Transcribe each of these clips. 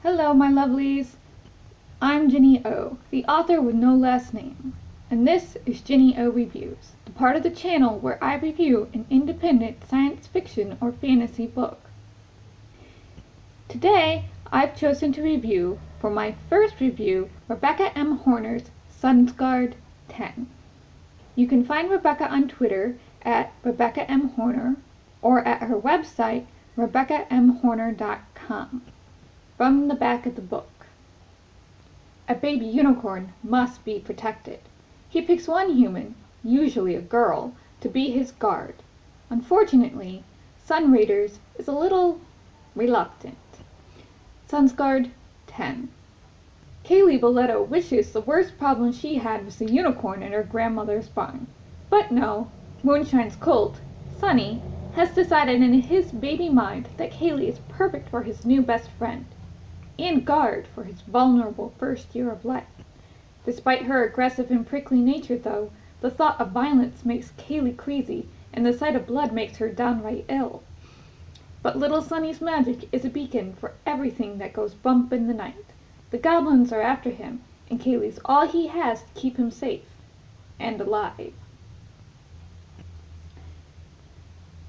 Hello, my lovelies. I'm Ginny O, the author with no last name, and this is Ginny O Reviews, the part of the channel where I review an independent science fiction or fantasy book. Today, I've chosen to review, for my first review, Rebecca M. Horner's Sunsguard 10. You can find Rebecca on Twitter at Rebecca M. Horner or at her website, RebeccaMHorner.com. From the back of the book. A baby unicorn must be protected. He picks one human, usually a girl, to be his guard. Unfortunately, Sun Raiders is a little reluctant. Sunsguard 10. Kaylee Boletto wishes the worst problem she had was the unicorn in her grandmother's barn. But no, Moonshine's colt, Sunny, has decided in his baby mind that Kaylee is perfect for his new best friend, and guard for his vulnerable first year of life. Despite her aggressive and prickly nature, though, the thought of violence makes Kaylee crazy, and the sight of blood makes her downright ill. But little Sunny's magic is a beacon for everything that goes bump in the night. The goblins are after him, and Kaylee's all he has to keep him safe and alive.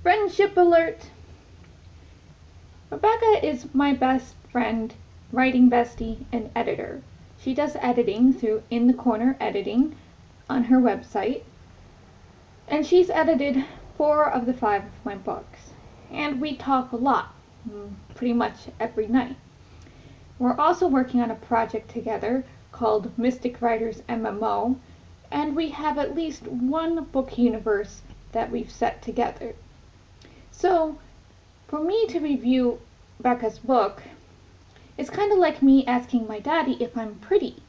Friendship alert! Rebecca is my best friend, writing bestie, and editor. She does editing through In the Corner Editing on her website, and she's edited 4 of the 5 of my books. And we talk a lot, pretty much every night. We're also working on a project together called Mystic Writers MMO, and we have at least one book universe that we've set together. So, for me to review Becca's book, it's kind of like me asking my daddy if I'm pretty.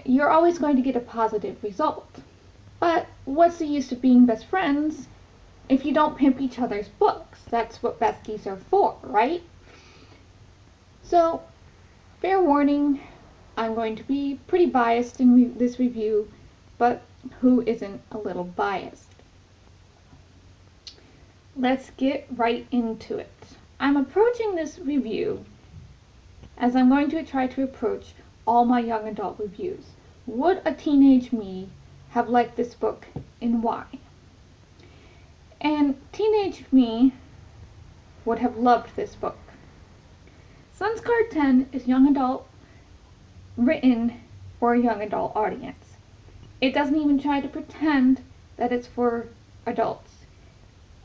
You're always going to get a positive result. But what's the use of being best friends if you don't pimp each other's books? That's what besties are for, right? So, fair warning, I'm going to be pretty biased in this review, but who isn't a little biased? Let's get right into it. I'm approaching this review as I'm going to try to approach all my young adult reviews. Would a teenage me have liked this book, and why? And teenage me would have loved this book. Sunsguard 10 is young adult, written for a young adult audience. It doesn't even try to pretend that it's for adults.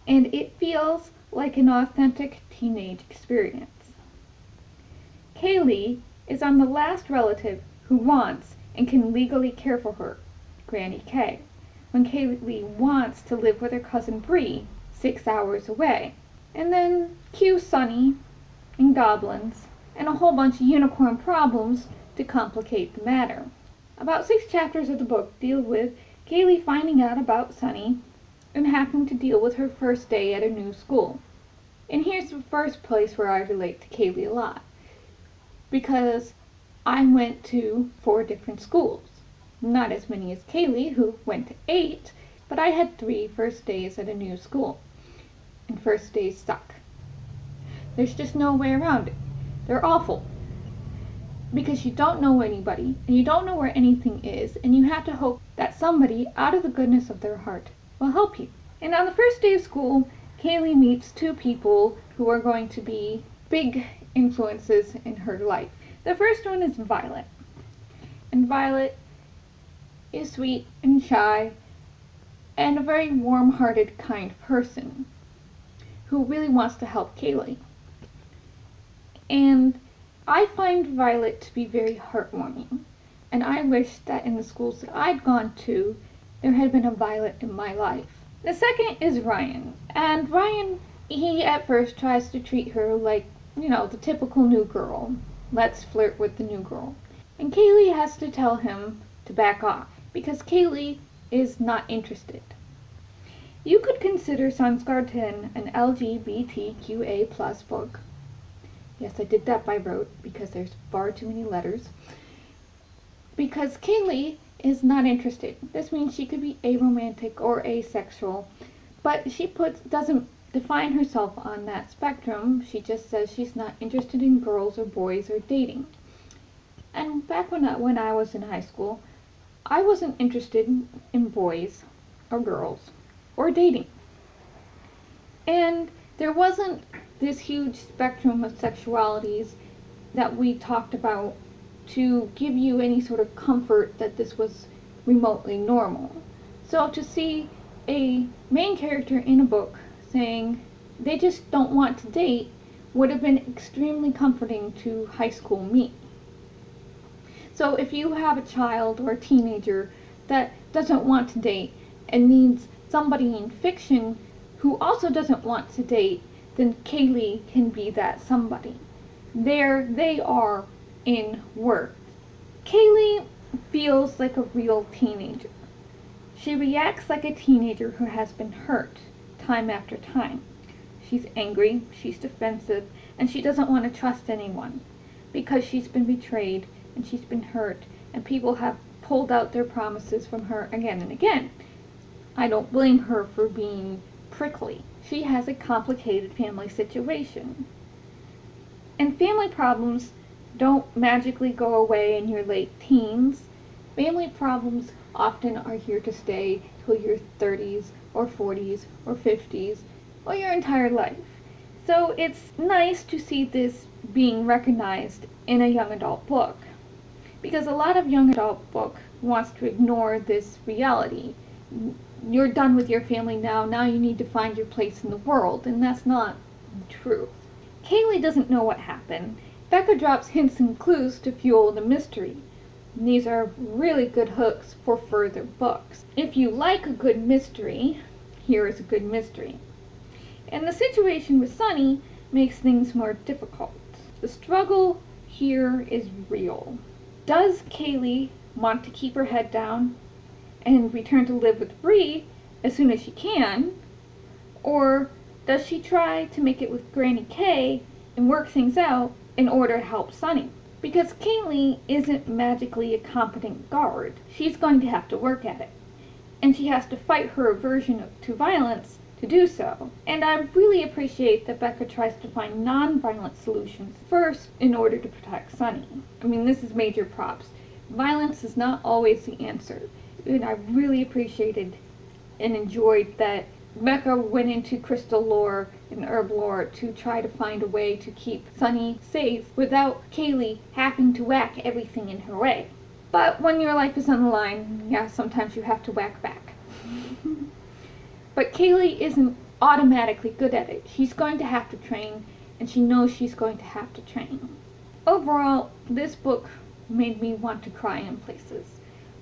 And it feels like an authentic teenage experience. Kaylee is on the last relative who wants and can legally care for her, Granny K, when Kaylee wants to live with her cousin Bree 6 hours away. And then cue Sunny and goblins and a whole bunch of unicorn problems to complicate the matter. About 6 chapters of the book deal with Kaylee finding out about Sunny and having to deal with her first day at a new school. And here's the first place where I relate to Kaylee a lot, because I went to 4 different schools. Not as many as Kaylee, who went to 8, but I had 3 first days at a new school. And first days suck. There's just no way around it. They're awful. Because you don't know anybody, and you don't know where anything is, and you have to hope that somebody, out of the goodness of their heart, will help you. And on the first day of school, Kaylee meets 2 people who are going to be big influences in her life. The first one is Violet. And Violet is sweet and shy and a very warm-hearted, kind person who really wants to help Kaylee. And I find Violet to be very heartwarming. And I wish that in the schools that I'd gone to, there had been a Violet in my life. The second is Ryan. And Ryan, he at first tries to treat her like, the typical new girl. Let's flirt with the new girl. And Kaylee has to tell him to back off, because Kaylee is not interested. You could consider Sunsguard 10 an LGBTQA+ book. Yes, I did that by rote, because there's far too many letters. Because Kaylee is not interested. This means she could be aromantic or asexual, but she doesn't define herself on that spectrum. She just says she's not interested in girls or boys or dating. And back when I was in high school, I wasn't interested in boys or girls or dating. And there wasn't this huge spectrum of sexualities that we talked about to give you any sort of comfort that this was remotely normal. So to see a main character in a book saying they just don't want to date would have been extremely comforting to high school me. So if you have a child or a teenager that doesn't want to date and needs somebody in fiction who also doesn't want to date, then Kaylee can be that somebody. There they are in work. Kaylee feels like a real teenager. She reacts like a teenager who has been hurt time after time. She's angry, she's defensive, and she doesn't want to trust anyone because she's been betrayed and she's been hurt, and people have pulled out their promises from her again and again. I don't blame her for being prickly. She has a complicated family situation. And family problems don't magically go away in your late teens. Family problems often are here to stay till your 30s or 40s or 50s or your entire life. So it's nice to see this being recognized in a young adult book, because a lot of young adult book wants to ignore this reality. You're done with your family now you need to find your place in the world, and that's not true. Kaylee doesn't know what happened. Becca drops hints and clues to fuel the mystery. And these are really good hooks for further books. If you like a good mystery, here is a good mystery. And the situation with Sunny makes things more difficult. The struggle here is real. Does Kaylee want to keep her head down and return to live with Bree as soon as she can? Or does she try to make it with Granny K and work things out in order to help Sunny? Because Kaylee isn't magically a competent guard. She's going to have to work at it. And she has to fight her aversion to violence to do so. And I really appreciate that Becca tries to find non-violent solutions first in order to protect Sunny. I mean, this is major props. Violence is not always the answer. And I really appreciated and enjoyed that Becca went into crystal lore and herb lore to try to find a way to keep Sunny safe without Kaylee having to whack everything in her way. But when your life is on the line, yeah, sometimes you have to whack back. But Kaylee isn't automatically good at it. She's going to have to train, and she knows she's going to have to train. Overall, this book made me want to cry in places,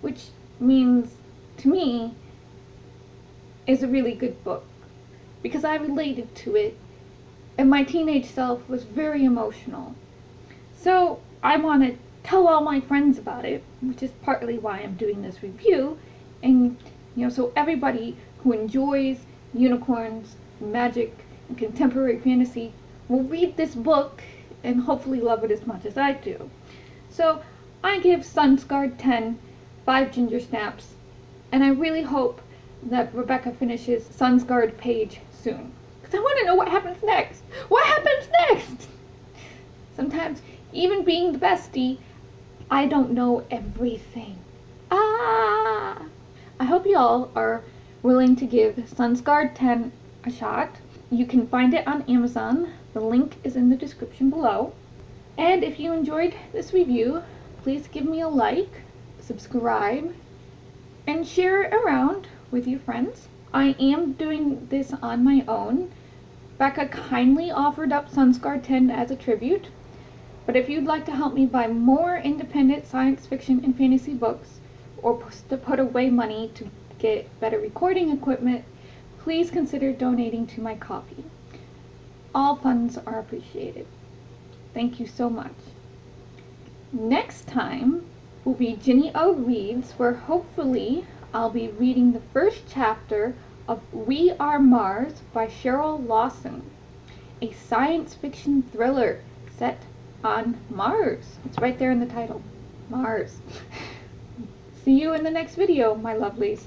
which means, to me, is a really good book, because I related to it, and my teenage self was very emotional. So I want to tell all my friends about it, which is partly why I'm doing this review, and so everybody who enjoys unicorns, magic, and contemporary fantasy will read this book and hopefully love it as much as I do. So I give Sunsguard 10 5 Gingersnaps, and I really hope that Rebecca finishes Sunsguard page soon, because I want to know what happens next. What happens next? Sometimes, even being the bestie, I don't know everything. I hope y'all are willing to give Sunsguard 10 a shot. You can find it on Amazon. The link is in the description below. And if you enjoyed this review, please give me a like, subscribe, and share it around with your friends. I am doing this on my own. Becca kindly offered up Sunsguard 10 as a tribute. But if you'd like to help me buy more independent science fiction and fantasy books, or to put away money to get better recording equipment, please consider donating to my Ko-fi. All funds are appreciated. Thank you so much. Next time will be Ginny O Reads, where hopefully I'll be reading the first chapter of We Are Mars by Cheryl Lawson, a science fiction thriller set on Mars. It's right there in the title, Mars. See you in the next video, my lovelies.